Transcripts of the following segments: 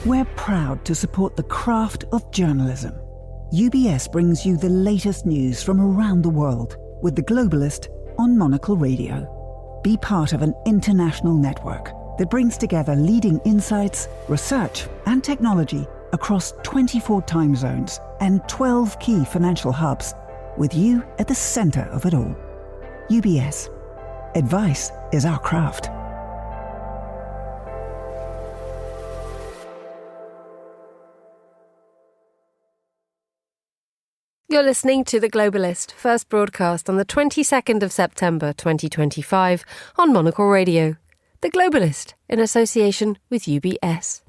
We're proud to support the craft of journalism. UBS brings you the latest news from around the world with The Globalist on Monocle Radio. Be part of an international network that brings together leading insights, research and technology across 24 time zones and 12 key financial hubs, with you at the centre of it all. UBS. Advice is our craft. You're listening to The Globalist, first broadcast on the 22nd of September 2025 on Monocle Radio. The Globalist, in association with UBS.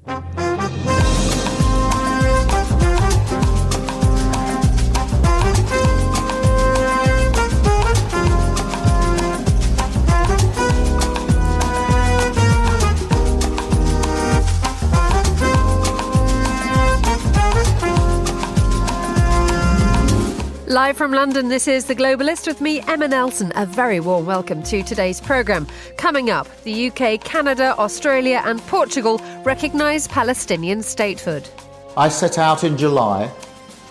Live from London, this is The Globalist with me, Emma Nelson. A very warm welcome to today's programme. Coming up, the UK, Canada, Australia and Portugal recognise Palestinian statehood. I set out in July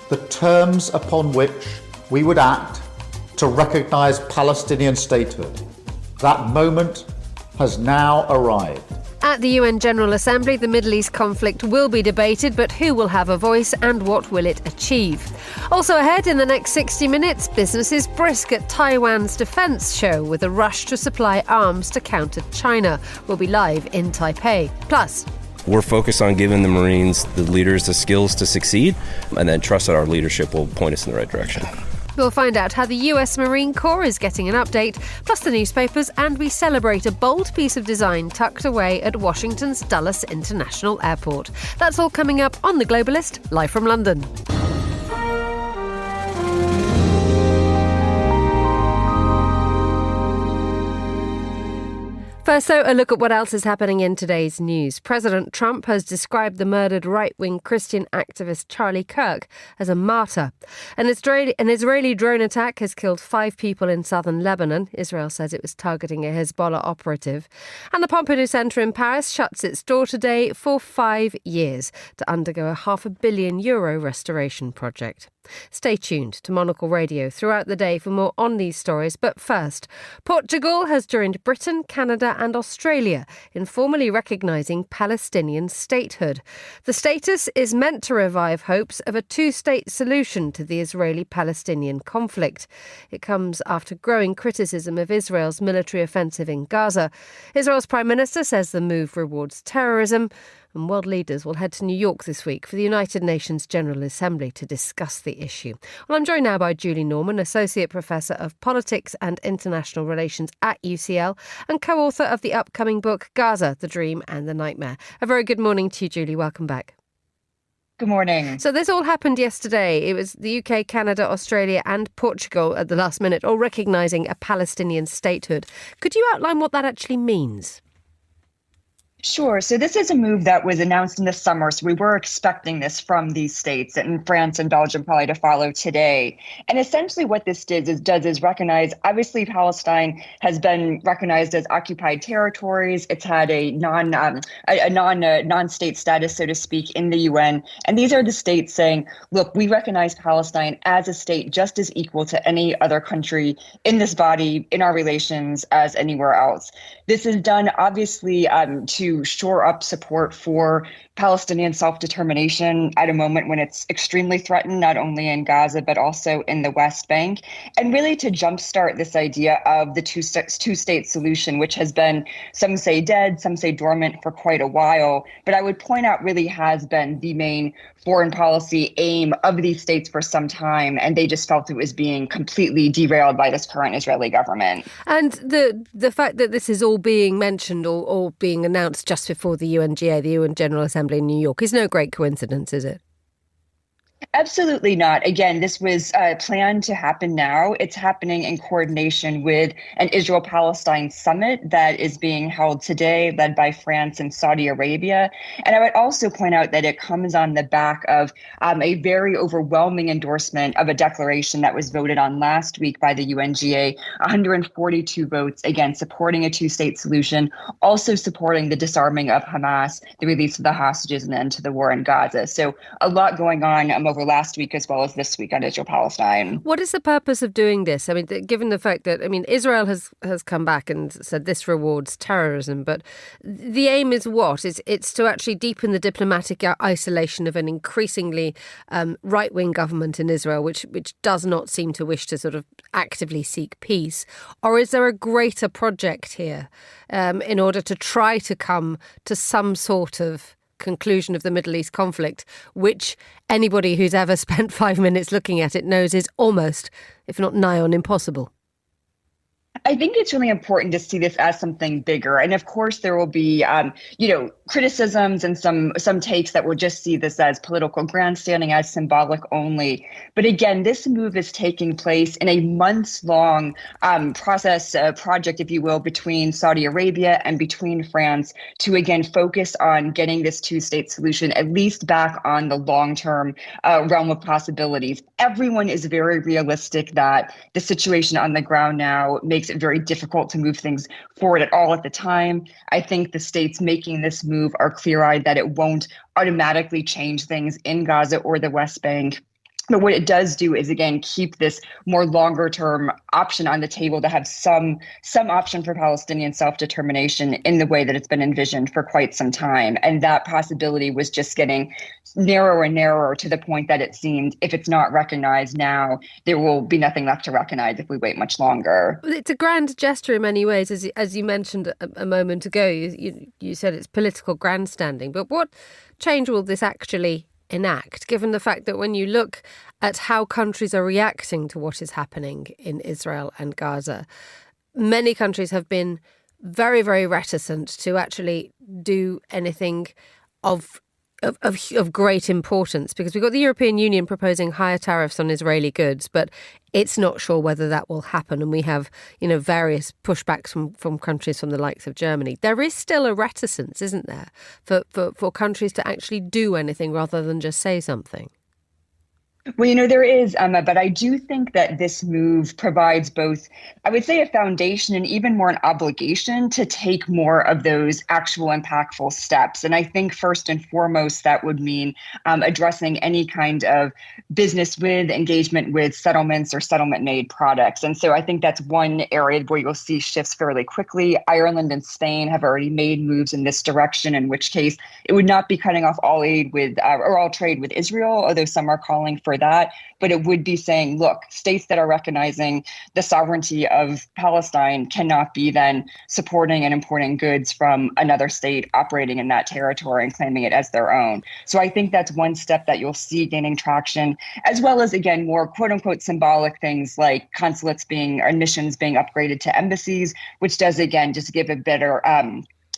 the terms upon which we would act to recognise Palestinian statehood. That moment has now arrived. At the UN General Assembly, the Middle East conflict will be debated, but who will have a voice and what will it achieve? Also ahead in the next 60 minutes, business is brisk at Taiwan's defence show with a rush to supply arms to counter China. We'll be live in Taipei. Plus, we're focused on giving the Marines, the leaders, the skills to succeed, and then trust that our leadership will point us in the right direction. We'll find out how the US Marine Corps is getting an update, plus the newspapers, and we celebrate a bold piece of design tucked away at Washington's Dulles International Airport. That's all coming up on The Globalist, live from London. First, though, a look at what else is happening in today's news. President Trump has described the murdered right-wing Christian activist Charlie Kirk as a martyr. An Israeli drone attack has killed 5 people in southern Lebanon. Israel says it was targeting a Hezbollah operative. And the Pompidou Centre in Paris shuts its door today for 5 years to undergo a €500 million restoration project. Stay tuned to Monocle Radio throughout the day for more on these stories. But first, Portugal has joined Britain, Canada and Australia in formally recognising Palestinian statehood. The status is meant to revive hopes of a two-state solution to the Israeli-Palestinian conflict. It comes after growing criticism of Israel's military offensive in Gaza. Israel's Prime Minister says the move rewards terrorism. And world leaders will head to New York this week for the United Nations General Assembly to discuss the issue. Well, I'm joined now by Julie Norman, Associate Professor of Politics and International Relations at UCL and co-author of the upcoming book Gaza, the Dream and the Nightmare. A very good morning to you, Julie. Welcome back. Good morning. So this all happened yesterday. It was the UK, Canada, Australia and Portugal at the last minute, all recognising a Palestinian statehood. Could you outline what that actually means? Sure. So this is a move that was announced in the summer. So we were expecting this from these states, and France and Belgium probably to follow today. And essentially what this does is recognize, obviously Palestine has been recognized as occupied territories. It's had a non-state status, so to speak, in the UN. And these are the states saying, look, we recognize Palestine as a state just as equal to any other country in this body, in our relations, as anywhere else. This is done, obviously, to shore up support for Palestinian self-determination at a moment when it's extremely threatened, not only in Gaza, but also in the West Bank, and really to jumpstart this idea of the two-state solution, which has been, some say dead, some say dormant for quite a while, but I would point out really has been the main foreign policy aim of these states for some time, and they just felt it was being completely derailed by this current Israeli government. And the fact that this is all being mentioned or being announced just before the UNGA, the UN General Assembly in New York, is no great coincidence, is it? Absolutely not. Again, this was planned to happen now. It's happening in coordination with an Israel-Palestine summit that is being held today, led by France and Saudi Arabia. And I would also point out that it comes on the back of a very overwhelming endorsement of a declaration that was voted on last week by the UNGA, 142 votes, again, supporting a two-state solution, also supporting the disarming of Hamas, the release of the hostages, and the end to the war in Gaza. So a lot going on over last week as well as this week on Israel-Palestine. What is the purpose of doing this? I mean, given the fact that, Israel has come back and said this rewards terrorism, but the aim is what? It's to actually deepen the diplomatic isolation of an increasingly right-wing government in Israel, which does not seem to wish to sort of actively seek peace. Or is there a greater project here in order to try to come to some sort of conclusion of the Middle East conflict, which anybody who's ever spent 5 minutes looking at it knows is almost, if not nigh on, impossible? I think it's really important to see this as something bigger. And of course, there will be, criticisms and some takes that will just see this as political grandstanding, as symbolic only. But again, this move is taking place in a months-long project, if you will, between Saudi Arabia and between France to, again, focus on getting this two-state solution at least back on the long-term realm of possibilities. Everyone is very realistic that the situation on the ground now makes it very difficult to move things forward at all at the time. I think the states making this move are clear-eyed that it won't automatically change things in Gaza or the West Bank. But what it does do is, again, keep this more longer-term option on the table to have some option for Palestinian self-determination in the way that it's been envisioned for quite some time. And that possibility was just getting narrower and narrower to the point that it seemed if it's not recognized now, there will be nothing left to recognize if we wait much longer. It's a grand gesture in many ways, as you mentioned a moment ago. You said it's political grandstanding. But what change will this actually enact, given the fact that when you look at how countries are reacting to what is happening in Israel and Gaza, many countries have been very, very reticent to actually do anything of great importance, because we've got the European Union proposing higher tariffs on Israeli goods, but it's not sure whether that will happen. And we have, various pushbacks from countries from the likes of Germany. There is still a reticence, isn't there, for countries to actually do anything rather than just say something. Well, there is, Emma, but I do think that this move provides both, I would say, a foundation and even more an obligation to take more of those actual impactful steps. And I think first and foremost, that would mean addressing any kind of business with, engagement with settlements or settlement-made products. And so I think that's one area where you'll see shifts fairly quickly. Ireland and Spain have already made moves in this direction, in which case it would not be cutting off all aid with or all trade with Israel, although some are calling for that, but it would be saying, look, states that are recognizing the sovereignty of Palestine cannot be then supporting and importing goods from another state operating in that territory and claiming it as their own. So I think that's one step that you'll see gaining traction, as well as, again, more quote unquote symbolic things like consulates being or missions being upgraded to embassies, which does, again, just give a better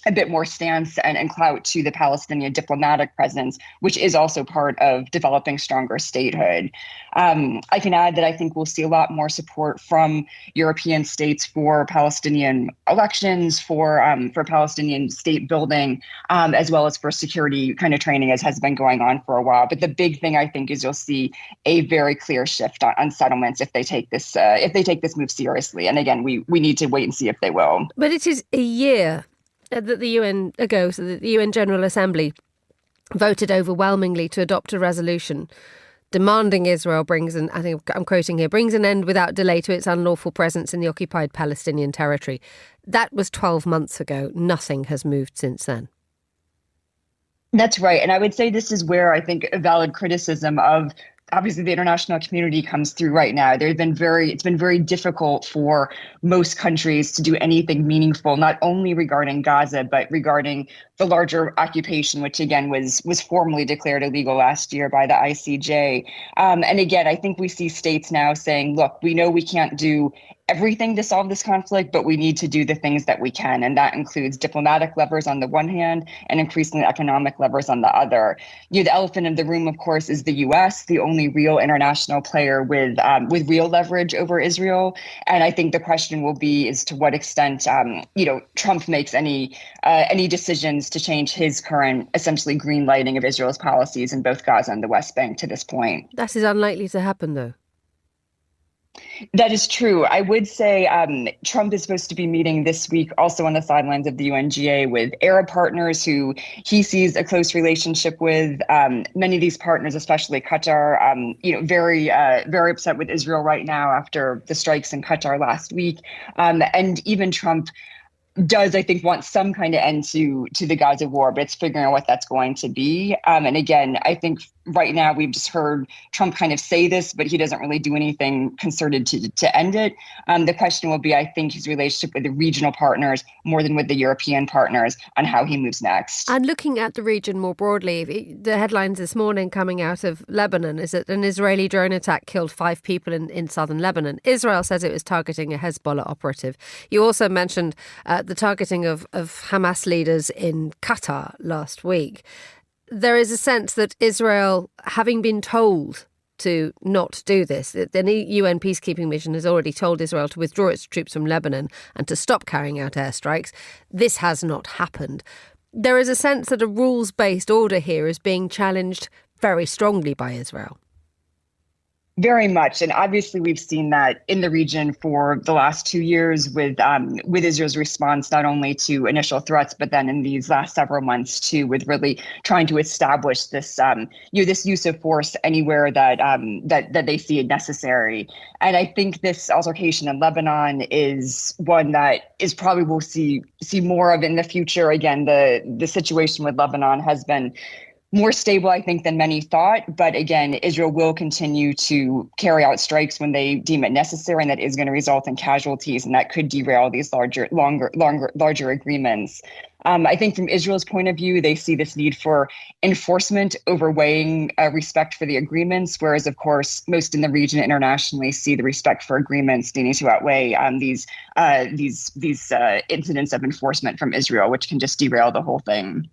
a bit more stance and clout to the Palestinian diplomatic presence, which is also part of developing stronger statehood. I can add that I think we'll see a lot more support from European states for Palestinian elections, for Palestinian state building, as well as for security kind of training, as has been going on for a while. But the big thing, I think, is you'll see a very clear shift on settlements if they take this move seriously. And again, we need to wait and see if they will. But it is a year that the UN General Assembly voted overwhelmingly to adopt a resolution demanding Israel brings an end without delay to its unlawful presence in the occupied Palestinian territory. That was 12 months ago. Nothing has moved since then. That's right. And I would say this is where I think a valid criticism of obviously the international community comes through right now. It's been very difficult for most countries to do anything meaningful, not only regarding Gaza, but regarding the larger occupation, which again was formally declared illegal last year by the ICJ. And again, I think we see states now saying, look, we know we can't do everything to solve this conflict, but we need to do the things that we can. And that includes diplomatic levers on the one hand and increasingly economic levers on the other. The elephant in the room, of course, is the U.S., the only real international player with real leverage over Israel. And I think the question will be is to what extent, Trump makes any decisions to change his current, essentially green lighting of Israel's policies in both Gaza and the West Bank to this point. That is unlikely to happen, though. That is true. I would say Trump is supposed to be meeting this week also on the sidelines of the UNGA with Arab partners who he sees a close relationship with. Many of these partners, especially Qatar, very upset with Israel right now after the strikes in Qatar last week. And even Trump does, I think, want some kind of end to the Gaza war, but it's figuring out what that's going to be. And again, I think right now we've just heard Trump kind of say this, but he doesn't really do anything concerted to end it. The question will be, I think, his relationship with the regional partners more than with the European partners on how he moves next. And looking at the region more broadly, the headlines this morning coming out of Lebanon is that an Israeli drone attack killed 5 people in southern Lebanon. Israel says it was targeting a Hezbollah operative. You also mentioned the targeting of Hamas leaders in Qatar last week. There is a sense that Israel, having been told to not do this, the UN peacekeeping mission has already told Israel to withdraw its troops from Lebanon and to stop carrying out airstrikes. This has not happened. There is a sense that a rules-based order here is being challenged very strongly by Israel. Very much. And obviously, we've seen that in the region for the last 2 years with Israel's response, not only to initial threats, but then in these last several months, too, with really trying to establish this, this use of force anywhere that they see it necessary. And I think this altercation in Lebanon is one that is probably we'll see more of in the future. Again, the situation with Lebanon has been more stable, I think, than many thought. But again, Israel will continue to carry out strikes when they deem it necessary, and that is going to result in casualties, and that could derail these larger agreements. I think from Israel's point of view, they see this need for enforcement overweighing respect for the agreements, whereas, of course, most in the region internationally see the respect for agreements needing to outweigh these incidents of enforcement from Israel, which can just derail the whole thing.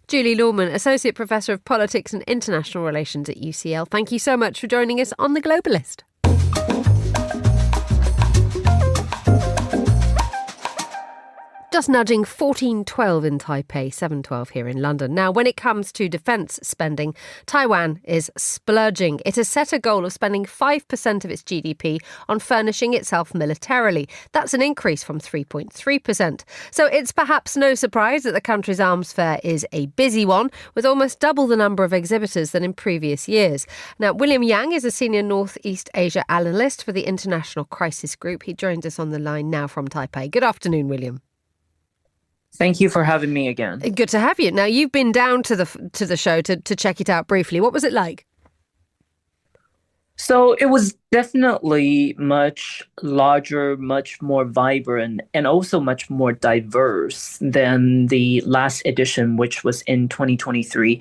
Julie Lawman, Associate Professor of Politics and International Relations at UCL. Thank you so much for joining us on The Globalist. Just nudging 14.12 in Taipei, 7.12 here in London. Now, when it comes to defence spending, Taiwan is splurging. It has set a goal of spending 5% of its GDP on furnishing itself militarily. That's an increase from 3.3%. So it's perhaps no surprise that the country's arms fair is a busy one, with almost double the number of exhibitors than in previous years. Now, William Yang is a senior Northeast Asia analyst for the International Crisis Group. He joins us on the line now from Taipei. Good afternoon, William. Thank you for having me again. Good to have you. Now, you've been down to the show to check it out briefly. What was it like? So it was definitely much larger, much more vibrant, and also much more diverse than the last edition, which was in 2023.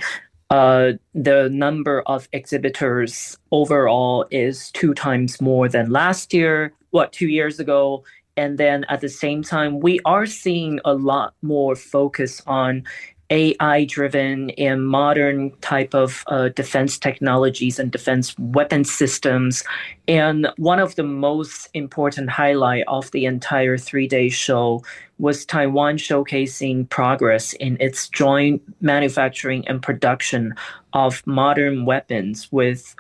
The number of exhibitors overall is 2 times more than last year, 2 years ago. And then at the same time, we are seeing a lot more focus on AI-driven and modern type of defense technologies and defense weapon systems. And one of the most important highlight of the entire 3-day show was Taiwan showcasing progress in its joint manufacturing and production of modern weapons with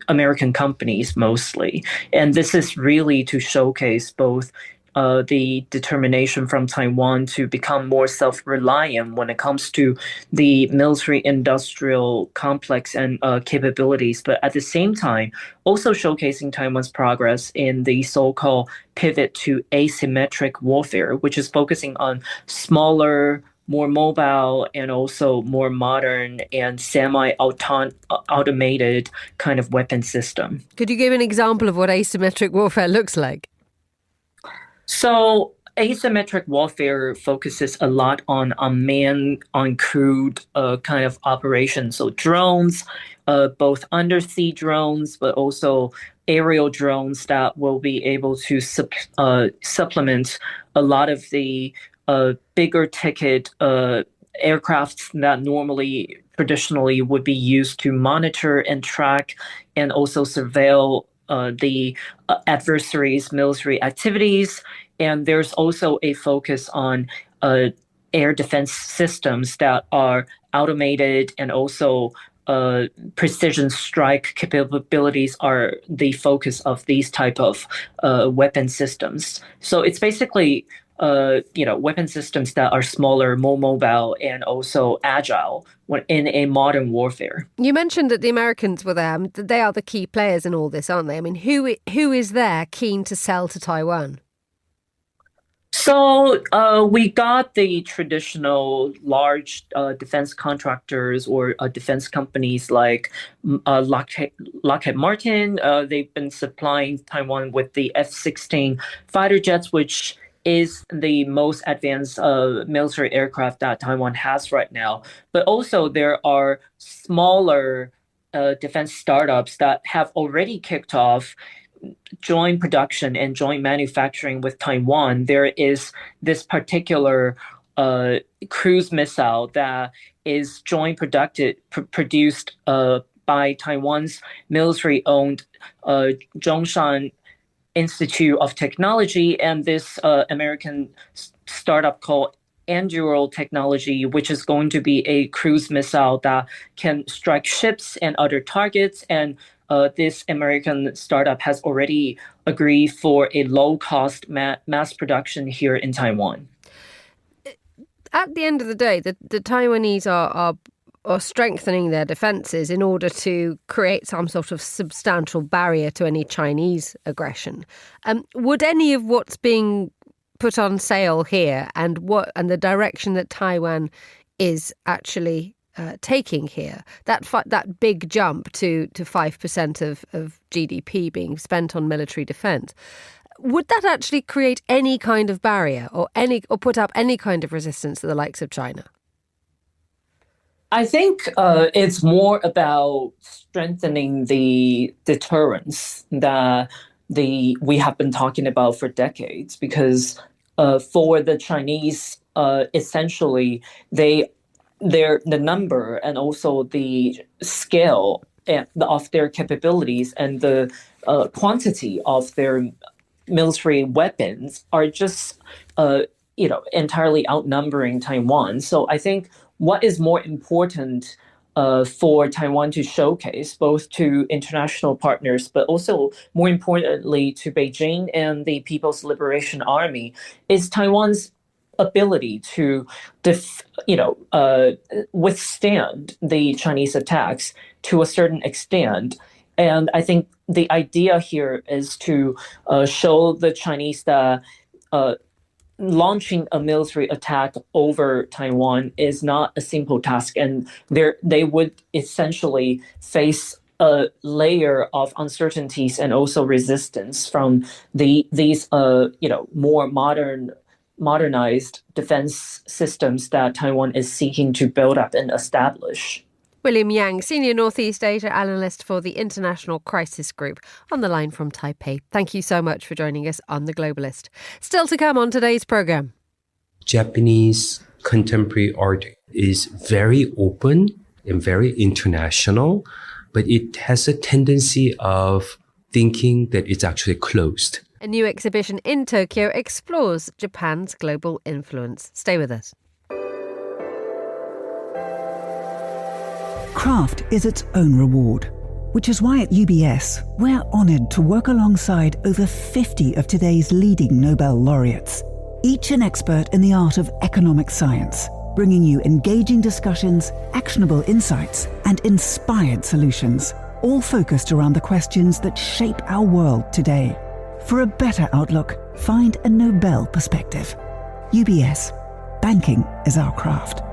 American companies mostly. And this is really to showcase both the determination from Taiwan to become more self-reliant when it comes to the military-industrial complex and capabilities, but at the same time, also showcasing Taiwan's progress in the so-called pivot to asymmetric warfare, which is focusing on smaller, more mobile, and also more modern and semi-automated kind of weapon system. Could you give an example of what asymmetric warfare looks like? So asymmetric warfare focuses a lot on unmanned, uncrewed kind of operations. So drones, both undersea drones, but also aerial drones that will be able to supplement a lot of the bigger ticket aircrafts that normally traditionally would be used to monitor and track and also surveil the adversary's military activities. And there's also a focus on air defense systems that are automated, and also precision strike capabilities are the focus of these type of weapon systems. So it's basically weapon systems that are smaller, more mobile, and also agile in a modern warfare. You mentioned that the Americans were there. They are the key players in all this, aren't they? I mean, who is there keen to sell to Taiwan? So we got the traditional large defense contractors or defense companies like Lockheed Martin. They've been supplying Taiwan with the F-16 fighter jets, which is the most advanced military aircraft that Taiwan has right now. But also there are smaller defense startups that have already kicked off joint production and joint manufacturing with Taiwan. There is this particular cruise missile that is joint produced by Taiwan's military-owned Zhongshan Institute of Technology and this American startup called Anduril Technology, which is going to be a cruise missile that can strike ships and other targets. And this American startup has already agreed for a low-cost mass production here in Taiwan. At the end of the day, the Taiwanese are strengthening their defences in order to create some sort of substantial barrier to any Chinese aggression. Would any of what's being put on sale here and the direction that Taiwan is actually taking here, that big jump to 5% of GDP being spent on military defence, would that actually create any kind of barrier or put up any kind of resistance to the likes of China? I think it's more about strengthening the deterrence that we have been talking about for decades, because for the Chinese, essentially, the number and also the scale of their capabilities and the quantity of their military weapons are just entirely outnumbering Taiwan. So I think what is more important for Taiwan to showcase, both to international partners, but also more importantly to Beijing and the People's Liberation Army, is Taiwan's ability to withstand the Chinese attacks to a certain extent. And I think the idea here is to show the Chinese that launching a military attack over Taiwan is not a simple task, and they would essentially face a layer of uncertainties and also resistance from these more modernized defense systems that Taiwan is seeking to build up and establish. William Yang, Senior Northeast Asia Analyst for the International Crisis Group, on the line from Taipei. Thank you so much for joining us on The Globalist. Still to come on today's programme. Japanese contemporary art is very open and very international, but it has a tendency of thinking that it's actually closed. A new exhibition in Tokyo explores Japan's global influence. Stay with us. Craft is its own reward, which is why at UBS we're honoured to work alongside over 50 of today's leading Nobel laureates, each an expert in the art of economic science, bringing you engaging discussions, actionable insights, and inspired solutions, all focused around the questions that shape our world today. For a better outlook, find a Nobel perspective. UBS. Banking is our craft.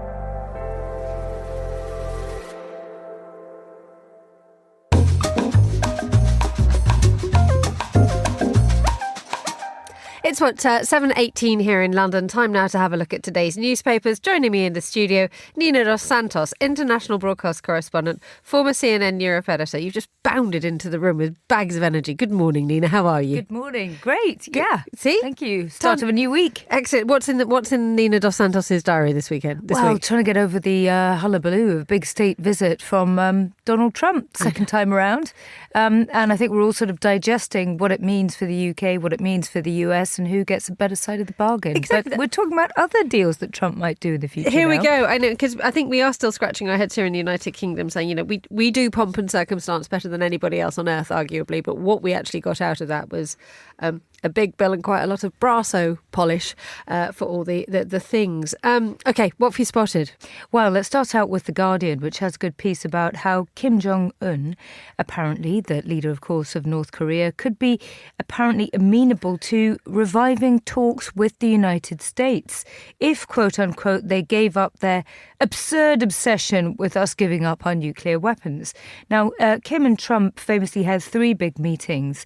It's 7:18 here in London. Time now to have a look at today's newspapers. Joining me in the studio, Nina Dos Santos, international broadcast correspondent, former CNN Europe editor. You've just bounded into the room with bags of energy. Good morning, Nina. How are you? Good morning. Great. Yeah. See? Thank you. Start of a new week. Excellent. What's in Nina Dos Santos's diary this week? Trying to get over the hullabaloo of a big state visit from Donald Trump, second time around. And I think we're all sort of digesting what it means for the UK, what it means for the US, and who gets a better side of the bargain. Exactly. But we're talking about other deals that Trump might do in the future. Here we now. go. I know, because I think we are still scratching our heads here in the United Kingdom saying, we do pomp and circumstance better than anybody else on earth, arguably. But what we actually got out of that was a big bill and quite a lot of brasso polish for all the things. OK, what have you spotted? Well, let's start out with The Guardian, which has a good piece about how Kim Jong-un, apparently the leader, of course, of North Korea, could be apparently amenable to reviving talks with the United States if, quote unquote, they gave up their absurd obsession with us giving up our nuclear weapons. Now, Kim and Trump famously had 3 big meetings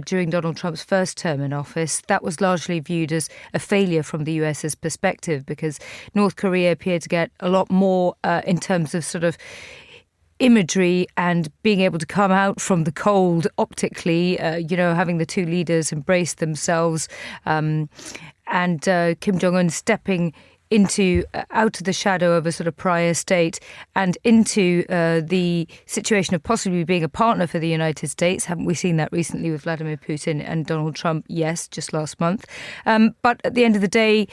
during Donald Trump's first term in office. That was largely viewed as a failure from the US's perspective because North Korea appeared to get a lot more in terms of sort of imagery and being able to come out from the cold optically, having the two leaders embrace themselves and Kim Jong-un stepping out of the shadow of a sort of prior state and into the situation of possibly being a partner for the United States. Haven't we seen that recently with Vladimir Putin and Donald Trump? Yes, just last month. But at the end of the day,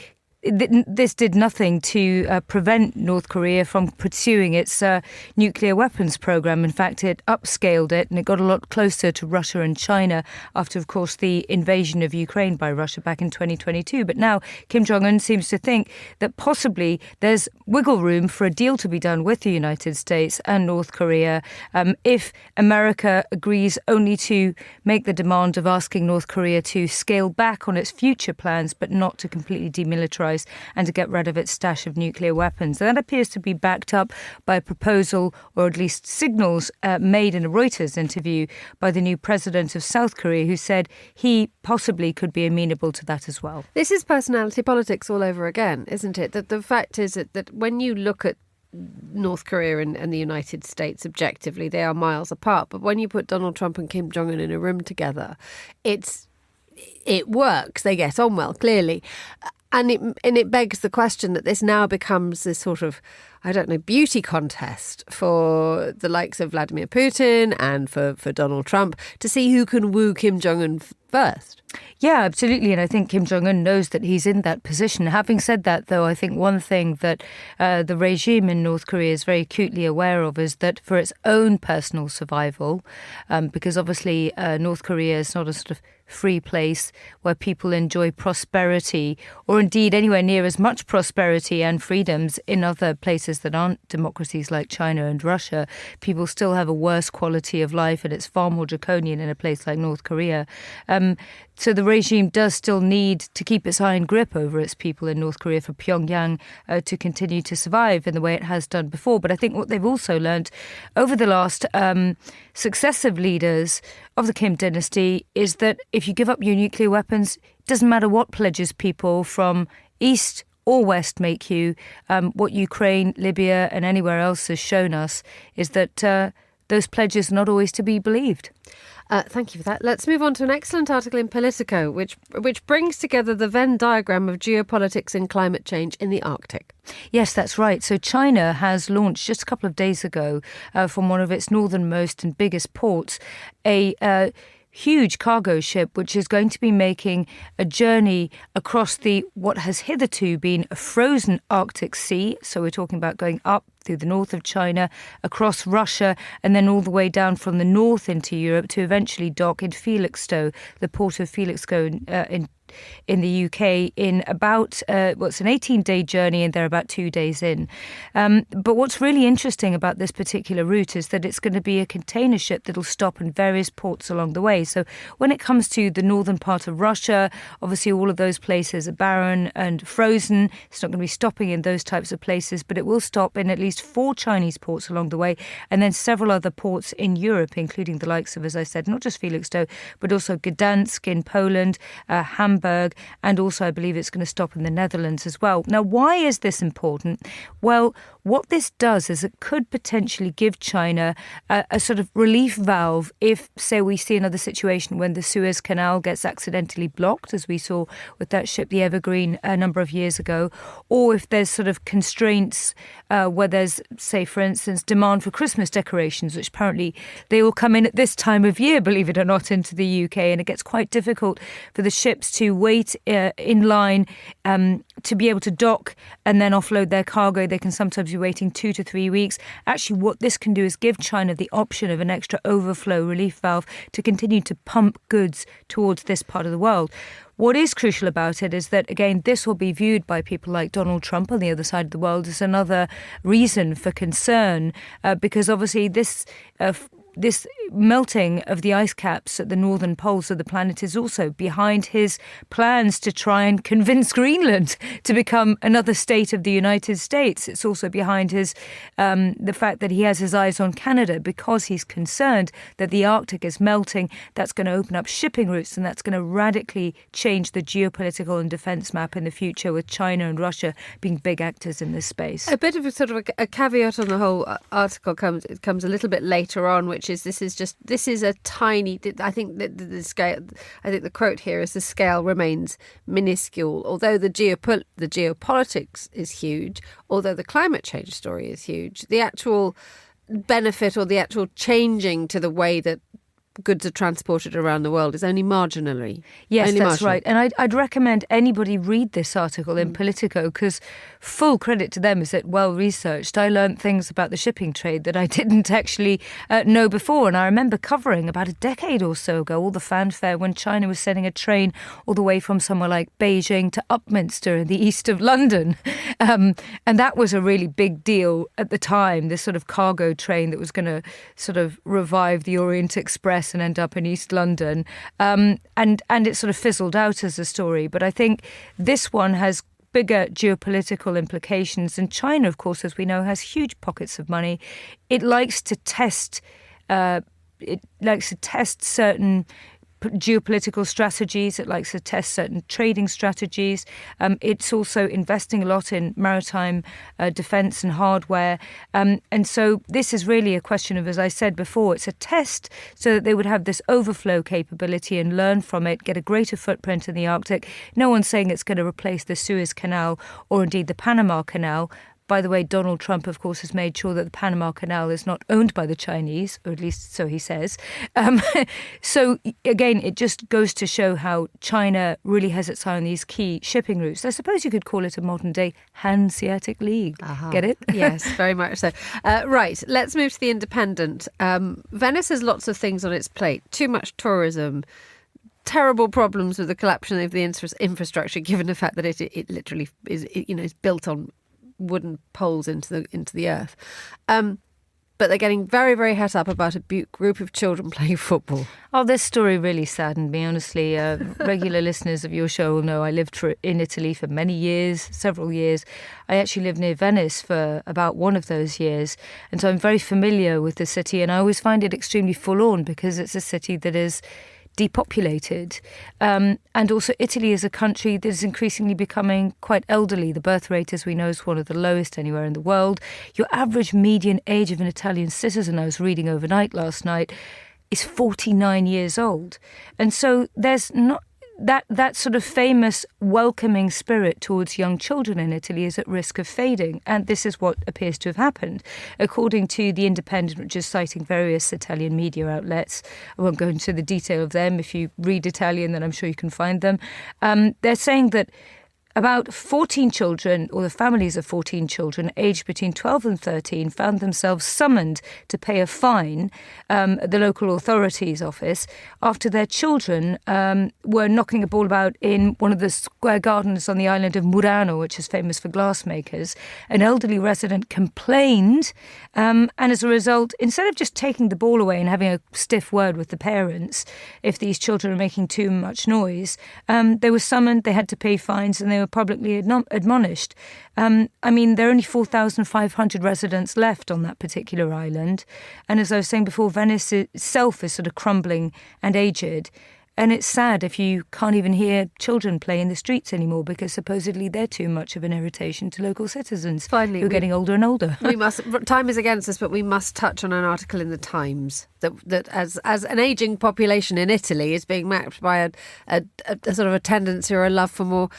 this did nothing to prevent North Korea from pursuing its nuclear weapons program. In fact, it upscaled it and it got a lot closer to Russia and China after, of course, the invasion of Ukraine by Russia back in 2022. But now Kim Jong-un seems to think that possibly there's wiggle room for a deal to be done with the United States and North Korea if America agrees only to make the demand of asking North Korea to scale back on its future plans, but not to completely demilitarize and to get rid of its stash of nuclear weapons. And that appears to be backed up by a proposal, or at least signals made in a Reuters interview by the new president of South Korea, who said he possibly could be amenable to that as well. This is personality politics all over again, isn't it? That the fact is that when you look at North Korea and the United States objectively, they are miles apart. But when you put Donald Trump and Kim Jong-un in a room together, it works. They get on well, clearly. And it begs the question that this now becomes this sort of, beauty contest for the likes of Vladimir Putin and for Donald Trump to see who can woo Kim Jong-un first. Yeah, absolutely. And I think Kim Jong-un knows that he's in that position. Having said that, though, I think one thing that the regime in North Korea is very acutely aware of is that for its own personal survival, because obviously North Korea is not a sort of free place where people enjoy prosperity or indeed anywhere near as much prosperity and freedoms in other places that aren't democracies like China and Russia. People still have a worse quality of life and it's far more draconian in a place like North Korea. So the regime does still need to keep its iron grip over its people in North Korea for Pyongyang to continue to survive in the way it has done before. But I think what they've also learned over the last successive leaders of the Kim dynasty is that if you give up your nuclear weapons, it doesn't matter what pledges people from east or west make you. What Ukraine, Libya and anywhere else has shown us is that those pledges are not always to be believed. Thank you for that. Let's move on to an excellent article in Politico, which brings together the Venn diagram of geopolitics and climate change in the Arctic. Yes, that's right. So China has launched just a couple of days ago from one of its northernmost and biggest ports a huge cargo ship which is going to be making a journey across what has hitherto been a frozen Arctic Sea. So we're talking about going up through the north of China, across Russia, and then all the way down from the north into Europe to eventually dock in Felixstowe, the port of Felixstowe in the UK in about, it's an 18-day journey and they're about 2 days in. But what's really interesting about this particular route is that it's going to be a container ship that'll stop in various ports along the way. So when it comes to the northern part of Russia, obviously all of those places are barren and frozen. It's not going to be stopping in those types of places, but it will stop in at least 4 Chinese ports along the way and then several other ports in Europe, including the likes of, as I said, not just Felixstowe, but also Gdansk in Poland, Hamburg Hamburg, and also I believe it's going to stop in the Netherlands as well. Now, why is this important? Well, what this does is it could potentially give China a sort of relief valve if, say, we see another situation when the Suez Canal gets accidentally blocked, as we saw with that ship, the Evergreen, a number of years ago, or if there's sort of constraints where there's, say, for instance, demand for Christmas decorations, which apparently they all come in at this time of year, believe it or not, into the UK, and it gets quite difficult for the ships to wait in line to be able to dock and then offload their cargo. They can sometimes be waiting 2 to 3 weeks. Actually, what this can do is give China the option of an extra overflow relief valve to continue to pump goods towards this part of the world. What is crucial about it is that, again, this will be viewed by people like Donald Trump on the other side of the world as another reason for concern, because obviously this melting of the ice caps at the northern poles of the planet is also behind his plans to try and convince Greenland to become another state of the United States. It's also behind his the fact that he has his eyes on Canada because he's concerned that the Arctic is melting. That's going to open up shipping routes, and that's going to radically change the geopolitical and defence map in the future, with China and Russia being big actors in this space. A bit of a caveat on the whole article comes a little bit later on, which is this is a tiny. I think that the scale. I think the quote here is the scale remains minuscule, although the geopolitics is huge. Although the climate change story is huge, the actual benefit or the actual changing to the way that goods are transported around the world is only marginally. Yes, only that's marginally. right. And I'd recommend anybody read this article in Politico, because full credit to them is it well researched. I learned things about the shipping trade that I didn't actually know before. And I remember covering about a decade or so ago all the fanfare when China was sending a train all the way from somewhere like Beijing to Upminster in the east of London. And that was a really big deal at the time, this sort of cargo train that was going to sort of revive the Orient Express and end up in East London. And it sort of fizzled out as a story. But I think this one has bigger geopolitical implications. And China, of course, as we know, has huge pockets of money. It likes to test certain geopolitical strategies. It likes to test certain trading strategies. It's also investing a lot in maritime defence and hardware. And so this is really a question of, as I said before, it's a test so that they would have this overflow capability and learn from it, get a greater footprint in the Arctic. No one's saying it's going to replace the Suez Canal or indeed the Panama Canal. By the way, Donald Trump, of course, has made sure that the Panama Canal is not owned by the Chinese, or at least so he says. So, again, it just goes to show how China really has its eye on these key shipping routes. I suppose you could call it a modern-day Hanseatic League. Uh-huh. Get it? Yes, very much so. Right, let's move to The Independent. Venice has lots of things on its plate. Too much tourism. Terrible problems with the collapse of the infrastructure, given the fact that it literally is built on wooden poles into the earth. But they're getting very, very het up about a group of children playing football. Oh, this story really saddened me, honestly. Regular listeners of your show will know I lived in Italy for many years, several years. I actually lived near Venice for about one of those years. And so I'm very familiar with the city, and I always find it extremely forlorn because it's a city that is depopulated. And also Italy is a country that is increasingly becoming quite elderly. The birth rate, as we know, is one of the lowest anywhere in the world. Your average median age of an Italian citizen, I was reading overnight last night, is 49 years old. And so there's not that sort of famous welcoming spirit towards young children in Italy is at risk of fading. And this is what appears to have happened. According to The Independent, which is citing various Italian media outlets, I won't go into the detail of them. If you read Italian, then I'm sure you can find them. They're saying that about 14 children, or the families of 14 children, aged between 12 and 13, found themselves summoned to pay a fine at the local authorities' office after their children were knocking a ball about in one of the square gardens on the island of Murano, which is famous for glassmakers. An elderly resident complained, and as a result, instead of just taking the ball away and having a stiff word with the parents, if these children are making too much noise, they were summoned, they had to pay fines, and they were publicly admonished. There are only 4,500 residents left on that particular island. And as I was saying before, Venice itself is sort of crumbling and aged. And it's sad if you can't even hear children play in the streets anymore because supposedly they're too much of an irritation to local citizens. Finally, who are getting older and older. Time is against us, but we must touch on an article in the Times that as an ageing population in Italy is being mapped by a sort of a tendency or a love for more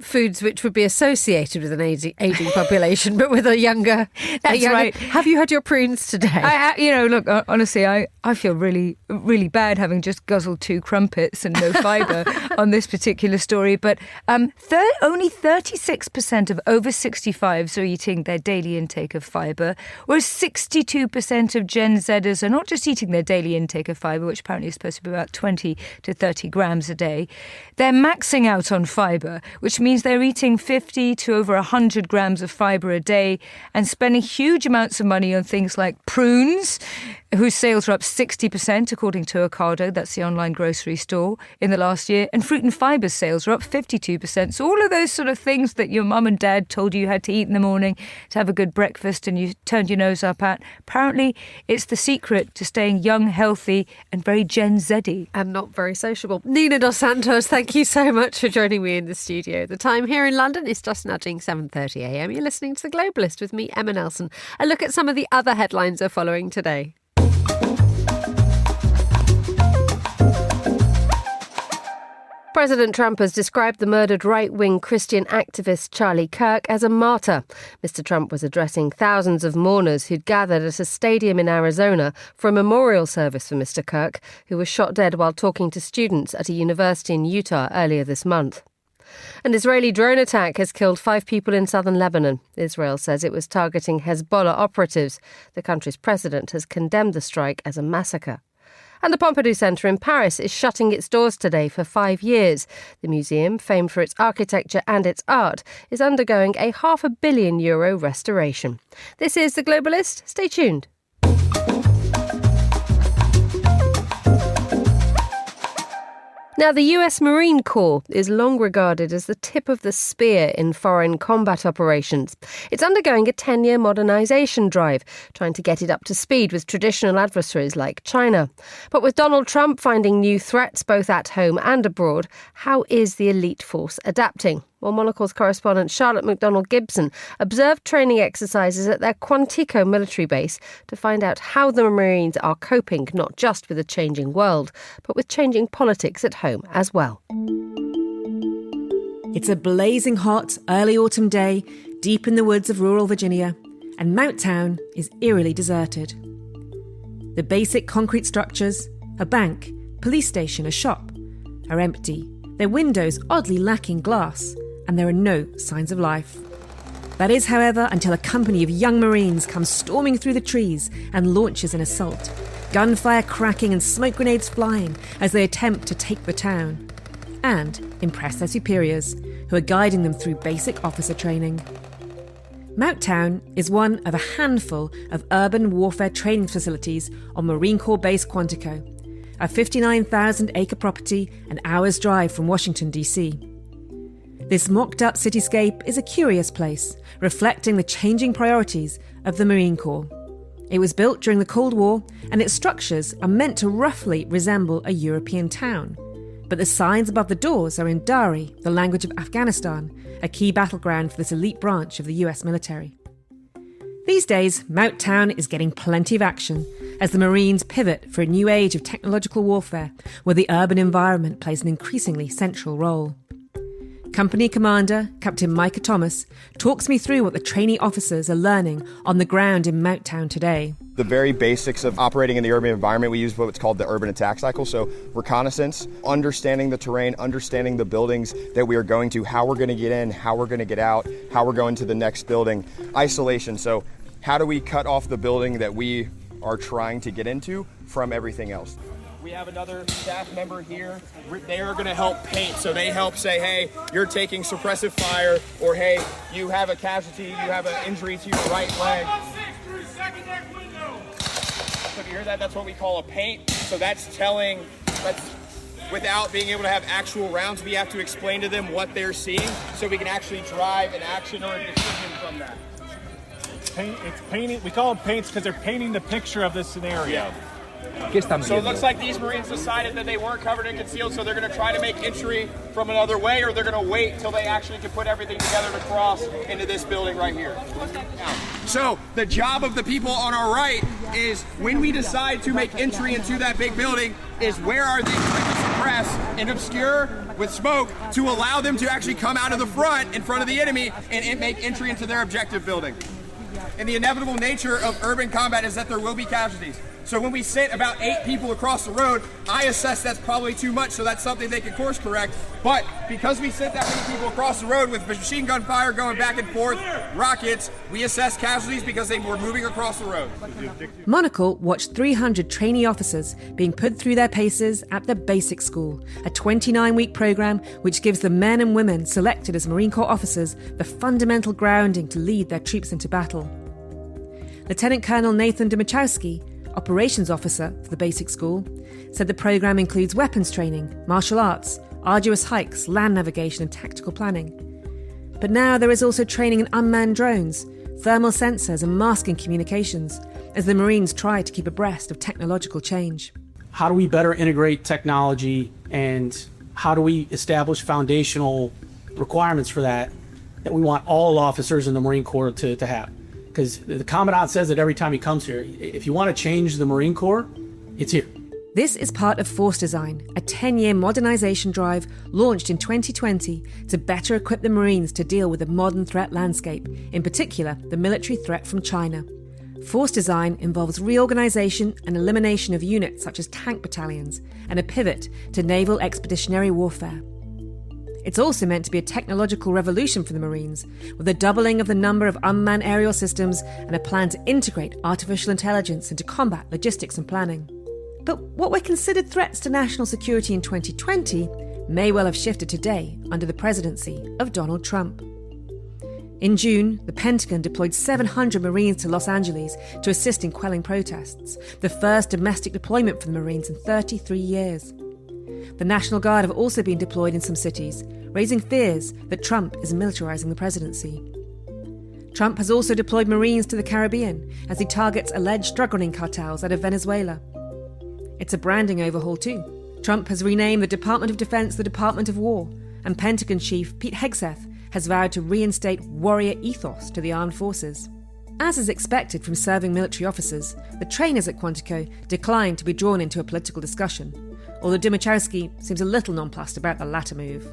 foods which would be associated with an aging population, but with a younger. That's right. Have you had your prunes today? Look, honestly, I feel really, really bad having just guzzled 2 crumpets and no fibre on this particular story. But only 36% of over 65s are eating their daily intake of fibre, whereas 62% of Gen Zers are not just eating their daily intake of fibre, which apparently is supposed to be about 20 to 30 grams a day. They're maxing out on fibre, which means they're eating 50 to over 100 grams of fibre a day and spending huge amounts of money on things like prunes, whose sales are up 60%, according to Ocado, that's the online grocery store, in the last year, and fruit and fibre sales are up 52%. So all of those sort of things that your mum and dad told you had to eat in the morning to have a good breakfast and you turned your nose up at, apparently it's the secret to staying young, healthy and very Gen Z-y. And not very sociable. Nina Dos Santos, thank you so much for joining me in the studio. The time here in London is just nudging 7:30am. You're listening to The Globalist with me, Emma Nelson. A look at some of the other headlines are following today. President Trump has described the murdered right-wing Christian activist Charlie Kirk as a martyr. Mr. Trump was addressing thousands of mourners who'd gathered at a stadium in Arizona for a memorial service for Mr. Kirk, who was shot dead while talking to students at a university in Utah earlier this month. An Israeli drone attack has killed 5 people in southern Lebanon. Israel says it was targeting Hezbollah operatives. The country's president has condemned the strike as a massacre. And the Pompidou Centre in Paris is shutting its doors today for 5 years. The museum, famed for its architecture and its art, is undergoing a €500 million restoration. This is The Globalist. Stay tuned. Now, the US Marine Corps is long regarded as the tip of the spear in foreign combat operations. It's undergoing a 10-year modernisation drive, trying to get it up to speed with traditional adversaries like China. But with Donald Trump finding new threats both at home and abroad, how is the elite force adapting? Well, Monocle's correspondent Charlotte McDonald-Gibson observed training exercises at their Quantico military base to find out how the Marines are coping not just with a changing world, but with changing politics at home as well. It's a blazing hot, early autumn day, deep in the woods of rural Virginia, and Mounttown is eerily deserted. The basic concrete structures, a bank, police station, a shop, are empty, their windows oddly lacking glass, and there are no signs of life. That is, however, until a company of young Marines comes storming through the trees and launches an assault, gunfire cracking and smoke grenades flying as they attempt to take the town, and impress their superiors, who are guiding them through basic officer training. Mounttown is one of a handful of urban warfare training facilities on Marine Corps Base Quantico, a 59,000-acre property an hour's drive from Washington, D.C. This mocked-up cityscape is a curious place, reflecting the changing priorities of the Marine Corps. It was built during the Cold War, and its structures are meant to roughly resemble a European town. But the signs above the doors are in Dari, the language of Afghanistan, a key battleground for this elite branch of the US military. These days, Mounttown is getting plenty of action as the Marines pivot for a new age of technological warfare where the urban environment plays an increasingly central role. Company Commander Captain Micah Thomas talks me through what the trainee officers are learning on the ground in Mounttown today. The very basics of operating in the urban environment, we use what's called the urban attack cycle. So reconnaissance, understanding the terrain, understanding the buildings that we are going to, how we're going to get in, how we're going to get out, how we're going to the next building. Isolation, so how do we cut off the building that we are trying to get into from everything else? We have another staff member here. They are going to help paint. So they help say, hey, you're taking suppressive fire, or hey, you have a casualty, you have an injury to your right leg. So if you hear that, that's what we call a paint. So that's without being able to have actual rounds, we have to explain to them what they're seeing so we can actually drive an action or a decision from that. It's painting. We call them paints because they're painting the picture of this scenario. Yeah. So it looks like these Marines decided that they weren't covered and concealed, so they're going to try to make entry from another way, or they're going to wait till they actually can put everything together to cross into this building right here. So the job of the people on our right is, when we decide to make entry into that big building, is where are they going to suppress and obscure with smoke to allow them to actually come out of the front in front of the enemy and make entry into their objective building. And the inevitable nature of urban combat is that there will be casualties. So when we sit about 8 people across the road, I assess that's probably too much, so that's something they can course correct. But because we sit that many people across the road with machine gun fire going back and forth, rockets, we assess casualties because they were moving across the road. Monocle watched 300 trainee officers being put through their paces at the Basic School, a 29-week programme which gives the men and women selected as Marine Corps officers the fundamental grounding to lead their troops into battle. Lieutenant Colonel Nathan Domachowski, operations officer for the Basic School, said the programme includes weapons training, martial arts, arduous hikes, land navigation and tactical planning. But now there is also training in unmanned drones, thermal sensors and masking communications, as the Marines try to keep abreast of technological change. How do we better integrate technology, and how do we establish foundational requirements for that we want all officers in the Marine Corps to have? Because the Commandant says it every time he comes here. If you want to change the Marine Corps, it's here. This is part of Force Design, a 10-year modernisation drive launched in 2020 to better equip the Marines to deal with the modern threat landscape, in particular the military threat from China. Force Design involves reorganisation and elimination of units such as tank battalions and a pivot to naval expeditionary warfare. It's also meant to be a technological revolution for the Marines, with a doubling of the number of unmanned aerial systems and a plan to integrate artificial intelligence into combat logistics and planning. But what were considered threats to national security in 2020 may well have shifted today under the presidency of Donald Trump. In June, the Pentagon deployed 700 Marines to Los Angeles to assist in quelling protests, the first domestic deployment for the Marines in 33 years. The National Guard have also been deployed in some cities, raising fears that Trump is militarising the presidency. Trump has also deployed Marines to the Caribbean as he targets alleged drug running cartels out of Venezuela. It's a branding overhaul too. Trump has renamed the Department of Defense the Department of War, and Pentagon Chief Pete Hegseth has vowed to reinstate warrior ethos to the armed forces. As is expected from serving military officers, the trainers at Quantico declined to be drawn into a political discussion, although Domachowski seems a little nonplussed about the latter move.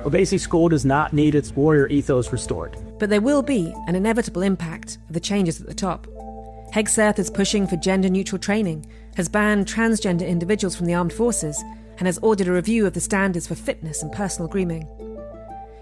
A Basic School does not need its warrior ethos restored. But there will be an inevitable impact of the changes at the top. Hegseth is pushing for gender-neutral training, has banned transgender individuals from the armed forces, and has ordered a review of the standards for fitness and personal grooming.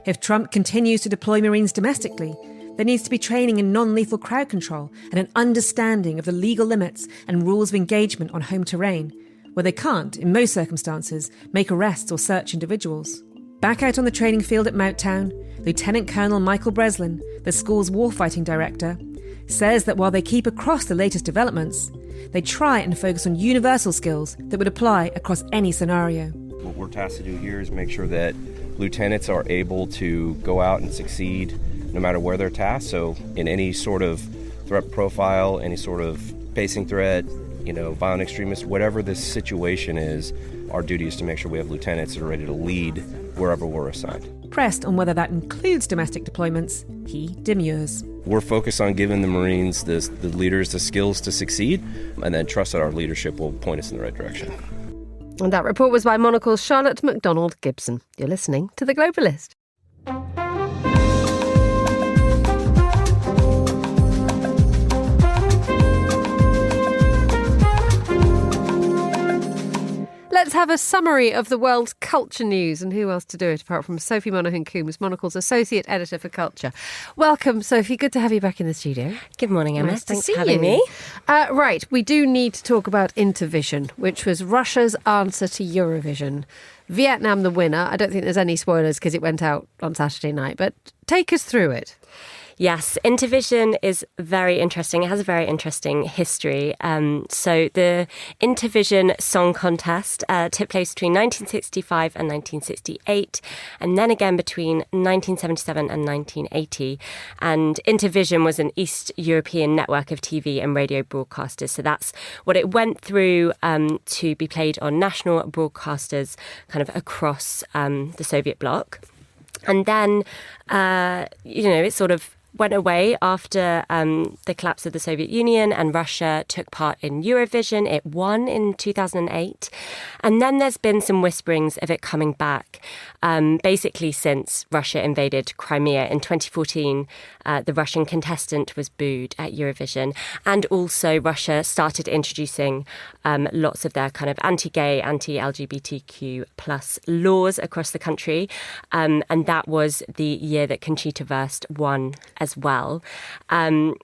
If Trump continues to deploy Marines domestically, there needs to be training in non-lethal crowd control and an understanding of the legal limits and rules of engagement on home terrain, where they can't, in most circumstances, make arrests or search individuals. Back out on the training field at Mountown, Lieutenant Colonel Michael Breslin, the school's warfighting director, says that while they keep across the latest developments, they try and focus on universal skills that would apply across any scenario. What we're tasked to do here is make sure that lieutenants are able to go out and succeed no matter where they're tasked. So in any sort of threat profile, any sort of facing threat, violent extremists, whatever this situation is, our duty is to make sure we have lieutenants that are ready to lead wherever we're assigned. Pressed on whether that includes domestic deployments, he demurs. We're focused on giving the Marines, the leaders, the skills to succeed, and then trust that our leadership will point us in the right direction. And that report was by Monocle's Charlotte MacDonald Gibson. You're listening to The Globalist. Let's have a summary of the world's culture news, and who else to do it apart from Sophie Monaghan-Coombs, Monocle's Associate Editor for Culture. Welcome, Sophie. Good to have you back in the studio. Good morning, Emma. Nice Thanks to see for having you. me. Right, we do need to talk about Intervision, which was Russia's answer to Eurovision. Vietnam the winner. I don't think there's any spoilers because it went out on Saturday night, but take us through it. Yes, Intervision is very interesting. It has a very interesting history. So the Intervision Song Contest took place between 1965 and 1968, and then again between 1977 and 1980. And Intervision was an East European network of TV and radio broadcasters. So that's what it went through to be played on national broadcasters kind of across the Soviet bloc. And then, it sort of went away after the collapse of the Soviet Union, and Russia took part in Eurovision. It won in 2008. And then there's been some whisperings of it coming back, basically since Russia invaded Crimea in 2014. The Russian contestant was booed at Eurovision. And also Russia started introducing lots of their kind of anti-gay, anti-LGBTQ plus laws across the country. And that was the year that Conchita Wurst won as well. And